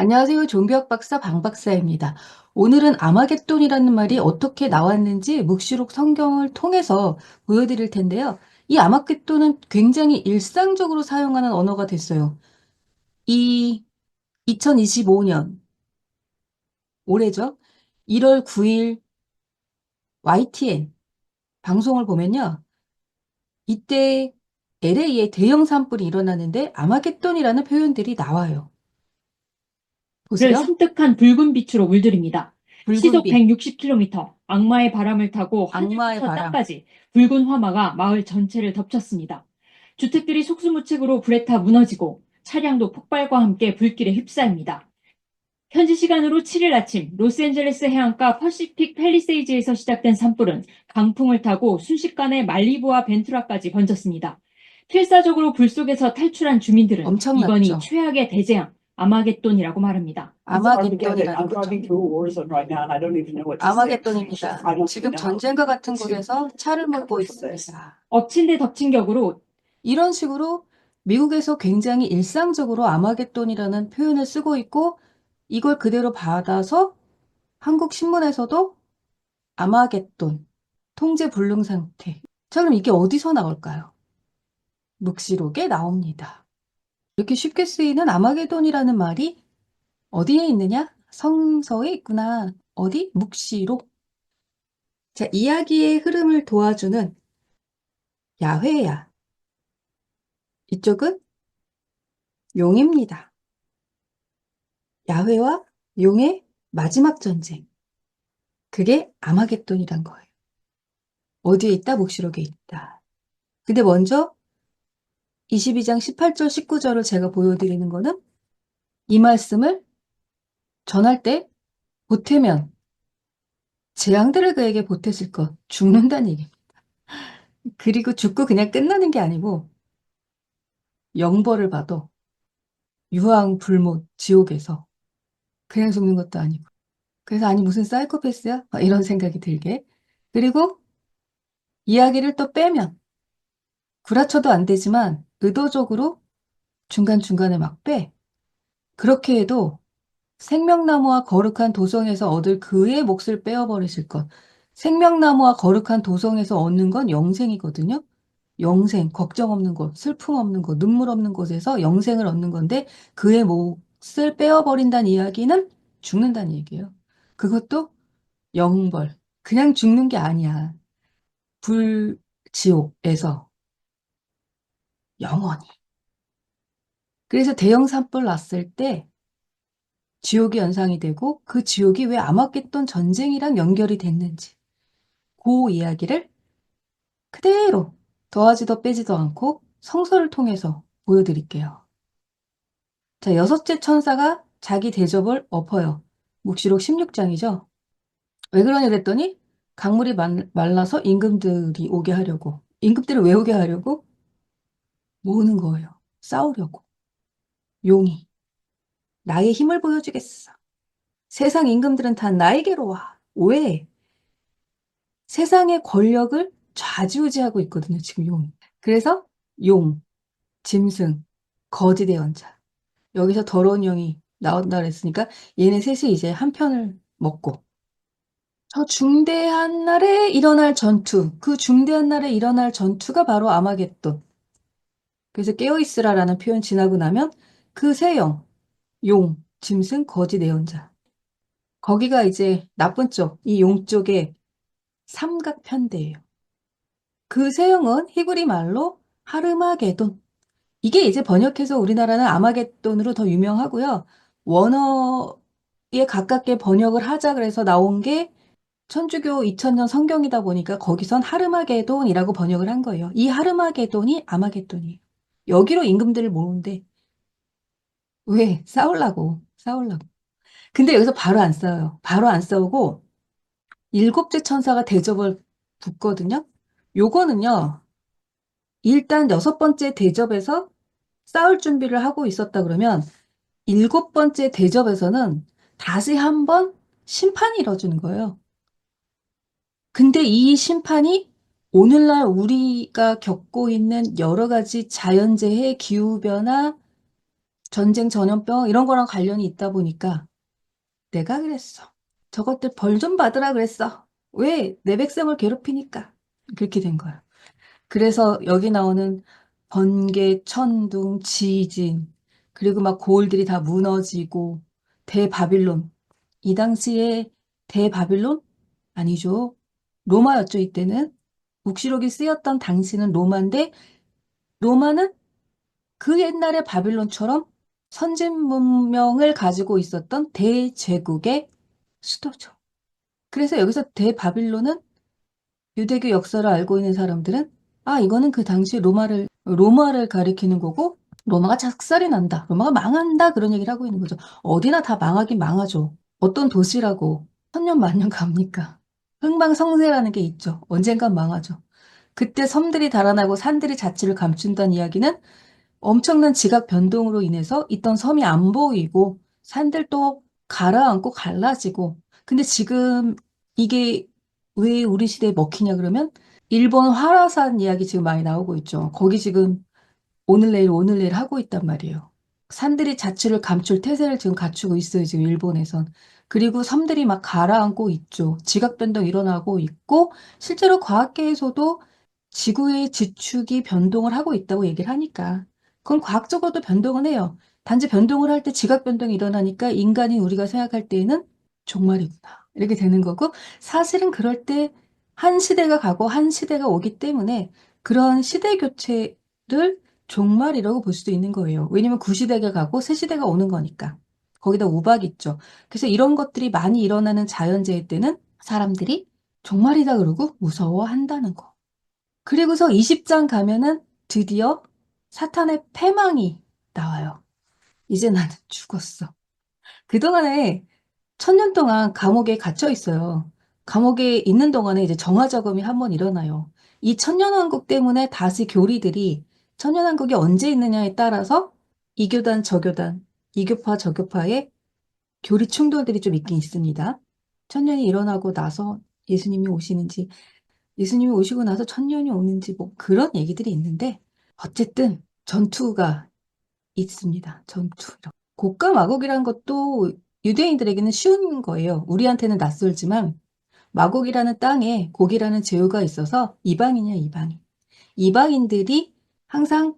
안녕하세요. 종교학 박사 방 박사입니다. 오늘은 아마겟돈이라는 말이 어떻게 나왔는지 묵시록 성경을 통해서 보여드릴 텐데요. 이 아마겟돈은 굉장히 일상적으로 사용하는 언어가 됐어요. 이 2025년 올해죠. 1월 9일 YTN 방송을 보면요. 이때 LA에 대형 산불이 일어나는데 아마겟돈이라는 표현들이 나와요. 를 보세요. 섬뜩한 붉은 빛으로 물들입니다. 시속 붉은빛, 160km, 악마의 바람을 타고 악마의 하늘부터 바람. 땅까지 붉은 화마가 마을 전체를 덮쳤습니다. 주택들이 속수무책으로 불에 타 무너지고 차량도 폭발과 함께 불길에 휩싸입니다. 현지 시간으로 7일 아침 로스앤젤레스 해안가 퍼시픽 팰리세이즈에서 시작된 산불은 강풍을 타고 순식간에 말리부와 벤투라까지 번졌습니다. 필사적으로 불 속에서 탈출한 주민들은 이번이 엄청났죠. 최악의 대재앙, 아마겟돈이라고 말합니다. It's Armageddon. 아마겟돈이라는 I'm 거죠. driving through a war zone right now and I don't even know what to say. 아마겟돈입니다. I don't 지금 even know. 전쟁과 같은 곳에서 차를 몰고 있습니다. 엎친 데 덮친 격으로 이런 식으로 미국에서 굉장히 일상적으로 아마겟돈이라는 표현을 쓰고 있고 이걸 그대로 받아서 한국 신문에서도 아마겟돈, 통제 불능 상태. 자, 그럼 이게 어디서 나올까요? 묵시록에 나옵니다. 이렇게 쉽게 쓰이는 아마겟돈이라는 말이 어디에 있느냐? 성서에 있구나. 어디? 묵시록. 자, 이야기의 흐름을 도와주는 야훼야. 이쪽은 용입니다. 야훼와 용의 마지막 전쟁. 그게 아마겟돈이란 거예요. 어디에 있다? 묵시록에 있다. 근데 먼저 22장 18절, 19절을 제가 보여드리는 거는 이 말씀을 전할 때 보태면 재앙들을 그에게 보탰을 것, 죽는다는 얘기입니다. 그리고 죽고 그냥 끝나는 게 아니고 영벌을 받아 유황, 불못, 지옥에서 그냥 죽는 것도 아니고 그래서 아니 무슨 사이코패스야? 막 이런 생각이 들게. 그리고 이야기를 또 빼면 구라쳐도 안 되지만 의도적으로 중간중간에 막 빼. 그렇게 해도 생명나무와 거룩한 도성에서 얻을 그의 몫을 빼어버리실 것. 생명나무와 거룩한 도성에서 얻는 건 영생이거든요. 영생, 걱정 없는 곳, 슬픔 없는 곳, 눈물 없는 곳에서 영생을 얻는 건데 그의 몫을 빼어버린다는 이야기는 죽는다는 얘기예요. 그것도 영벌. 그냥 죽는 게 아니야. 불지옥에서 영원히. 그래서 대형 산불 났을 때 지옥이 연상이 되고 그 지옥이 왜 아마겟돈 전쟁이랑 연결이 됐는지 그 이야기를 그대로 더하지도 빼지도 않고 성서를 통해서 보여드릴게요. 자, 여섯째 천사가 자기 대접을 엎어요. 묵시록 16장이죠. 왜 그러냐 그랬더니 강물이 말라서 임금들이 오게 하려고. 임금들을 왜 오게 하려고? 모으는 거예요. 싸우려고. 용이. 나의 힘을 보여주겠어. 세상 임금들은 다 나에게로 와. 왜? 세상의 권력을 좌지우지하고 있거든요, 지금 용이. 그래서 용, 짐승, 거짓 예언자. 여기서 더러운 영이 나온다 그랬으니까 얘네 셋이 이제 한 편을 먹고 저 중대한 날에 일어날 전투, 그 중대한 날에 일어날 전투가 바로 아마겟돈. 그래서 깨어있으라라는 표현 지나고 나면 그 세 영, 용, 짐승, 거짓 예언자. 거기가 이제 나쁜 쪽, 이 용 쪽의 삼각편대예요. 그 세 영은 히브리 말로 하르마게돈. 이게 이제 번역해서 우리나라는 아마겟돈으로 더 유명하고요. 원어에 가깝게 번역을 하자 그래서 나온 게 천주교 2000년 성경이다 보니까 거기선 하르마게돈이라고 번역을 한 거예요. 이 하르마게돈이 아마겟돈이에요. 여기로 임금들을 모으는데 왜? 싸우려고. 근데 여기서 바로 안 싸워요. 바로 안 싸우고 일곱째 천사가 대접을 붙거든요. 요거는요. 일단 여섯 번째 대접에서 싸울 준비를 하고 있었다 그러면 일곱 번째 대접에서는 다시 한번 심판이 이뤄지는 거예요. 근데 이 심판이 오늘날 우리가 겪고 있는 여러 가지 자연재해, 기후변화, 전쟁 전염병 이런 거랑 관련이 있다 보니까 내가 그랬어. 저것들 벌 좀 받으라 그랬어. 왜? 내 백성을 괴롭히니까. 그렇게 된 거야. 그래서 여기 나오는 번개, 천둥, 지진, 그리고 막 고을들이 다 무너지고 대바빌론. 이 당시에 대바빌론? 아니죠. 로마였죠, 이때는. 묵시록이 쓰였던 당시는 로마인데 로마는 그 옛날의 바빌론처럼 선진 문명을 가지고 있었던 대제국의 수도죠. 그래서 여기서 대바빌론은 유대교 역사를 알고 있는 사람들은 아, 이거는 그 당시 로마를 가리키는 거고 로마가 작살이 난다. 로마가 망한다. 그런 얘기를 하고 있는 거죠. 어디나 다 망하긴 망하죠. 어떤 도시라고 천년 만년 갑니까? 흥망성쇠라는 게 있죠. 언젠간 망하죠. 그때 섬들이 달아나고 산들이 자취를 감춘다는 이야기는 엄청난 지각 변동으로 인해서 있던 섬이 안 보이고 산들도 가라앉고 갈라지고 근데 지금 이게 왜 우리 시대에 먹히냐 그러면 일본 화라산 이야기 지금 많이 나오고 있죠. 거기 지금 오늘 내일 하고 있단 말이에요. 산들이 자취를 감출 태세를 지금 갖추고 있어요. 지금 일본에선. 그리고 섬들이 막 가라앉고 있죠. 지각 변동 일어나고 있고 실제로 과학계에서도 지구의 지축이 변동을 하고 있다고 얘기를 하니까 그건 과학적으로도 변동은 해요. 단지 변동을 할 때 지각 변동이 일어나니까 인간이 우리가 생각할 때에는 종말이구나. 이렇게 되는 거고 사실은 그럴 때 한 시대가 가고 한 시대가 오기 때문에 그런 시대 교체를 종말이라고 볼 수도 있는 거예요. 왜냐면 구시대가 가고 새시대가 오는 거니까. 거기다 우박이 있죠. 그래서 이런 것들이 많이 일어나는 자연재해 때는 사람들이 종말이다 그러고 무서워한다는 거. 그리고서 20장 가면은 드디어 사탄의 패망이 나와요. 이제 나는 죽었어. 그동안에 1000년 동안 감옥에 갇혀 있어요. 감옥에 있는 동안에 이제 정화작업이 한번 일어나요. 이 천년왕국 때문에 다시 교리들이 천년왕국이 언제 있느냐에 따라서 이교단, 저교단, 이교파, 저교파의 교리 충돌들이 좀 있긴 있습니다. 천년이 일어나고 나서 예수님이 오시는지, 예수님이 오시고 나서 천년이 오는지 뭐 그런 얘기들이 있는데 어쨌든 전투가 있습니다. 전투. 곡과 마곡이라는 것도 유대인들에게는 쉬운 거예요. 우리한테는 낯설지만 마곡이라는 땅에 곡이라는 제후가 있어서 이방인이야, 이방인. 이방인들이 항상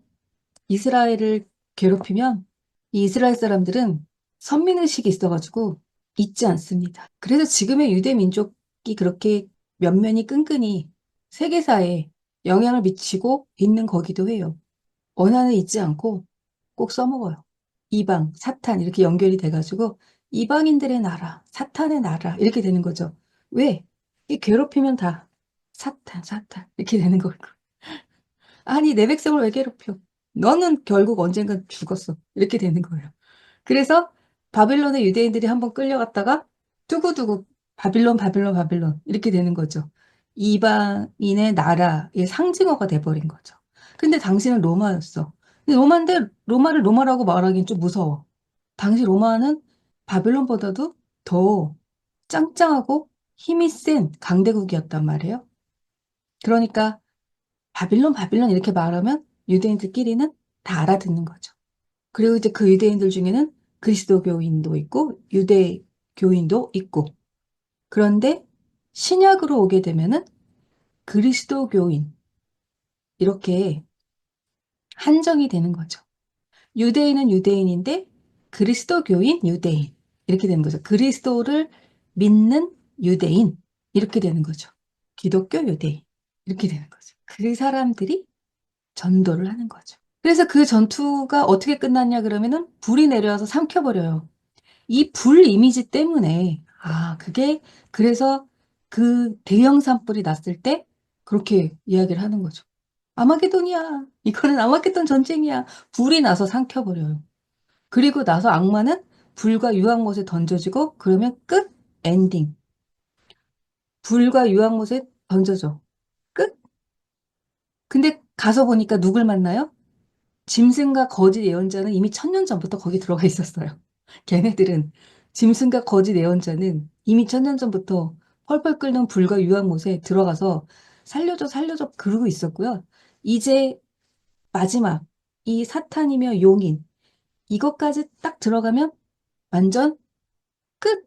이스라엘을 괴롭히면 이 이스라엘 사람들은 선민의식이 있어가지고 잊지 않습니다. 그래서 지금의 유대 민족이 그렇게 면면이 끈끈이 세계사에 영향을 미치고 있는 거기도 해요. 언어는 잊지 않고 꼭 써먹어요. 이방, 사탄 이렇게 연결이 돼가지고 이방인들의 나라, 사탄의 나라 이렇게 되는 거죠. 왜? 이 괴롭히면 다 사탄, 사탄 이렇게 되는 거고. 아니 내 백성을 왜 괴롭혀? 너는 결국 언젠간 죽었어. 이렇게 되는 거예요. 그래서 바빌론의 유대인들이 한번 끌려갔다가 두고두고 바빌론, 바빌론, 바빌론 이렇게 되는 거죠. 이방인의 나라의 상징어가 돼버린 거죠. 근데 당시는 로마였어. 근데 로마인데 로마를 로마라고 말하기는 좀 무서워. 당시 로마는 바빌론보다도 더 짱짱하고 힘이 센 강대국이었단 말이에요. 그러니까 바빌론, 바빌론 이렇게 말하면 유대인들끼리는 다 알아듣는 거죠. 그리고 이제 그 유대인들 중에는 그리스도교인도 있고 유대교인도 있고 그런데 신약으로 오게 되면은 그리스도교인 이렇게 한정이 되는 거죠. 유대인은 유대인인데 그리스도교인 유대인 이렇게 되는 거죠. 그리스도를 믿는 유대인 이렇게 되는 거죠. 기독교 유대인 이렇게 되는 거죠. 그 사람들이 전도를 하는 거죠. 그래서 그 전투가 어떻게 끝났냐 그러면은 불이 내려와서 삼켜버려요. 이 불 이미지 때문에 그게 그래서 그 대형 산불이 났을 때 그렇게 이야기를 하는 거죠. 아마게돈이야. 이거는 아마게돈 전쟁이야. 불이 나서 삼켜버려요. 그리고 나서 악마는 불과 유황못에 던져지고 그러면 끝 엔딩. 불과 유황못에 던져져. 끝. 근데 가서 보니까 누굴 만나요? 짐승과 거짓 예언자는 이미 1000년 전부터 거기 들어가 있었어요. 걔네들은 짐승과 거짓 예언자는 이미 1000년 전부터 펄펄 끓는 불과 유황못에 들어가서 살려줘 살려줘 그러고 있었고요. 이제 마지막 이 사탄이며 용인 이것까지 딱 들어가면 완전 끝.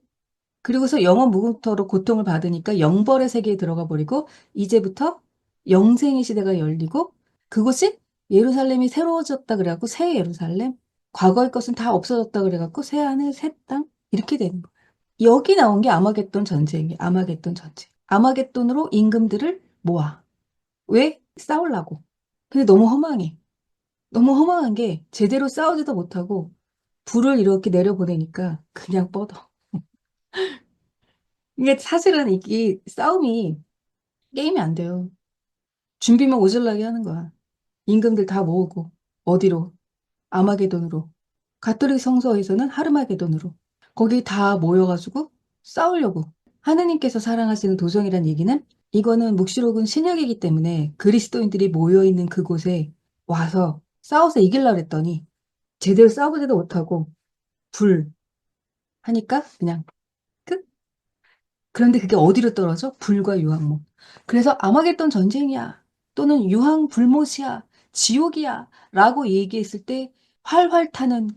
그리고서 영원 무궁토로 고통을 받으니까 영벌의 세계에 들어가 버리고 이제부터 영생의 시대가 열리고 그곳이 예루살렘이 새로워졌다 그래갖고 새 예루살렘, 과거의 것은 다 없어졌다 그래갖고 새 하늘, 새 땅 이렇게 되는 거예요. 여기 나온 게 아마겟돈 전쟁이에요. 아마겟돈 전쟁. 아마겟돈으로 임금들을 모아. 왜? 싸우려고. 근데 너무 허망해. 너무 허망한 게 제대로 싸우지도 못하고 불을 이렇게 내려보내니까 그냥 뻗어. 이게 사실은 이게 싸움이 게임이 안 돼요. 준비만 오질라게 하는 거야. 임금들 다 모으고 어디로? 아마게돈으로. 가톨릭 성서에서는 하르마게돈으로. 거기 다 모여가지고 싸우려고. 하느님께서 사랑하시는 도성이란 얘기는 이거는 묵시록은 신약이기 때문에 그리스도인들이 모여있는 그곳에 와서 싸워서 이기려고 했더니 제대로 싸우지도 못하고 불 하니까 그냥 끝. 그런데 그게 어디로 떨어져? 불과 유황못. 그래서 아마겟돈 전쟁이야. 또는 유황 불못이야. 지옥이야. 라고 얘기했을 때 활활 타는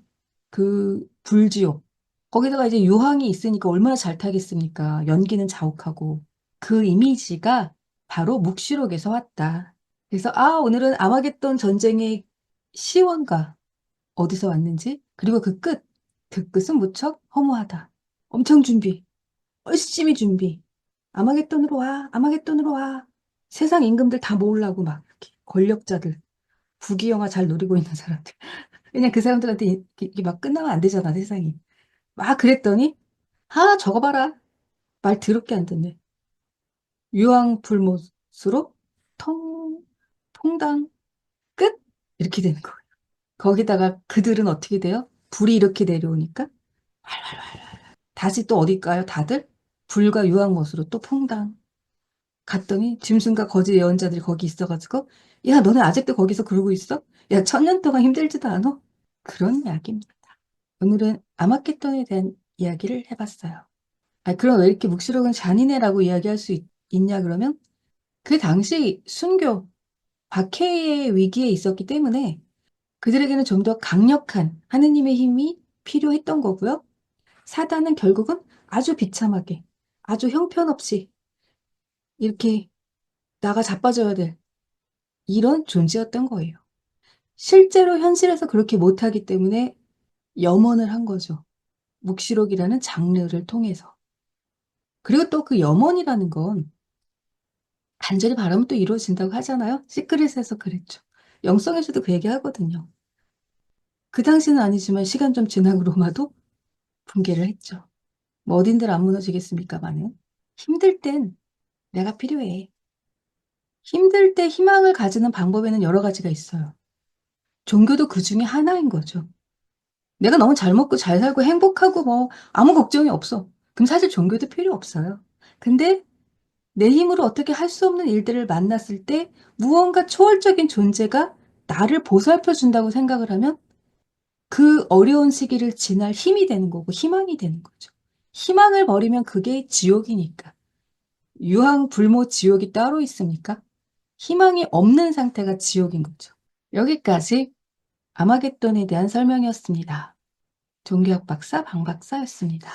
그 불지옥. 거기다가 이제 유황이 있으니까 얼마나 잘 타겠습니까? 연기는 자욱하고. 그 이미지가 바로 묵시록에서 왔다. 그래서 오늘은 아마겟돈 전쟁의 시원가 어디서 왔는지 그리고 그 끝은 무척 허무하다. 엄청 준비. 열심히 준비. 아마겟돈으로 와, 아마겟돈으로 와. 세상 임금들 다 모으려고 막 이렇게 권력자들, 부귀영화 잘 노리고 있는 사람들. 그냥 그 사람들한테 이게 막 끝나면 안 되잖아, 세상이. 막 그랬더니 저거 봐라. 말 더럽게 안 듣네. 유황불못으로 통, 통당 끝 이렇게 되는 거예요. 거기다가 그들은 어떻게 돼요? 불이 이렇게 내려오니까 다시 또 어디 가요? 다들 불과 유황못으로 또 퐁당. 갔더니 짐승과 거짓 예언자들이 거기 있어가지고 야 너네 아직도 거기서 그러고 있어? 야 1000년 동안 힘들지도 않아? 그런 이야기입니다. 오늘은 아마겟돈에 대한 이야기를 해봤어요. 그럼 왜 이렇게 묵시록은 잔인해라고 이야기할 수 있냐 그러면 그 당시 순교 박해의 위기에 있었기 때문에 그들에게는 좀 더 강력한 하느님의 힘이 필요했던 거고요. 사단은 결국은 아주 비참하게 아주 형편없이 이렇게 나가 자빠져야 될 이런 존재였던 거예요. 실제로 현실에서 그렇게 못하기 때문에 염원을 한 거죠. 묵시록이라는 장르를 통해서. 그리고 또 그 염원이라는 건 간절히 바라면 또 이루어진다고 하잖아요. 시크릿에서 그랬죠. 영성에서도 그 얘기 하거든요. 그 당시는 아니지만 시간 좀 지나고 로마도 붕괴를 했죠. 뭐 어딘들 안 무너지겠습니까마는. 힘들 땐 내가 필요해. 힘들 때 희망을 가지는 방법에는 여러 가지가 있어요. 종교도 그 중에 하나인 거죠. 내가 너무 잘 먹고 잘 살고 행복하고 뭐 아무 걱정이 없어. 그럼 사실 종교도 필요 없어요. 근데 내 힘으로 어떻게 할 수 없는 일들을 만났을 때 무언가 초월적인 존재가 나를 보살펴 준다고 생각을 하면 그 어려운 시기를 지날 힘이 되는 거고 희망이 되는 거죠. 희망을 버리면 그게 지옥이니까. 유황불모 지옥이 따로 있습니까? 희망이 없는 상태가 지옥인 거죠. 여기까지 아마겟돈에 대한 설명이었습니다. 종교학 박사 방 박사였습니다.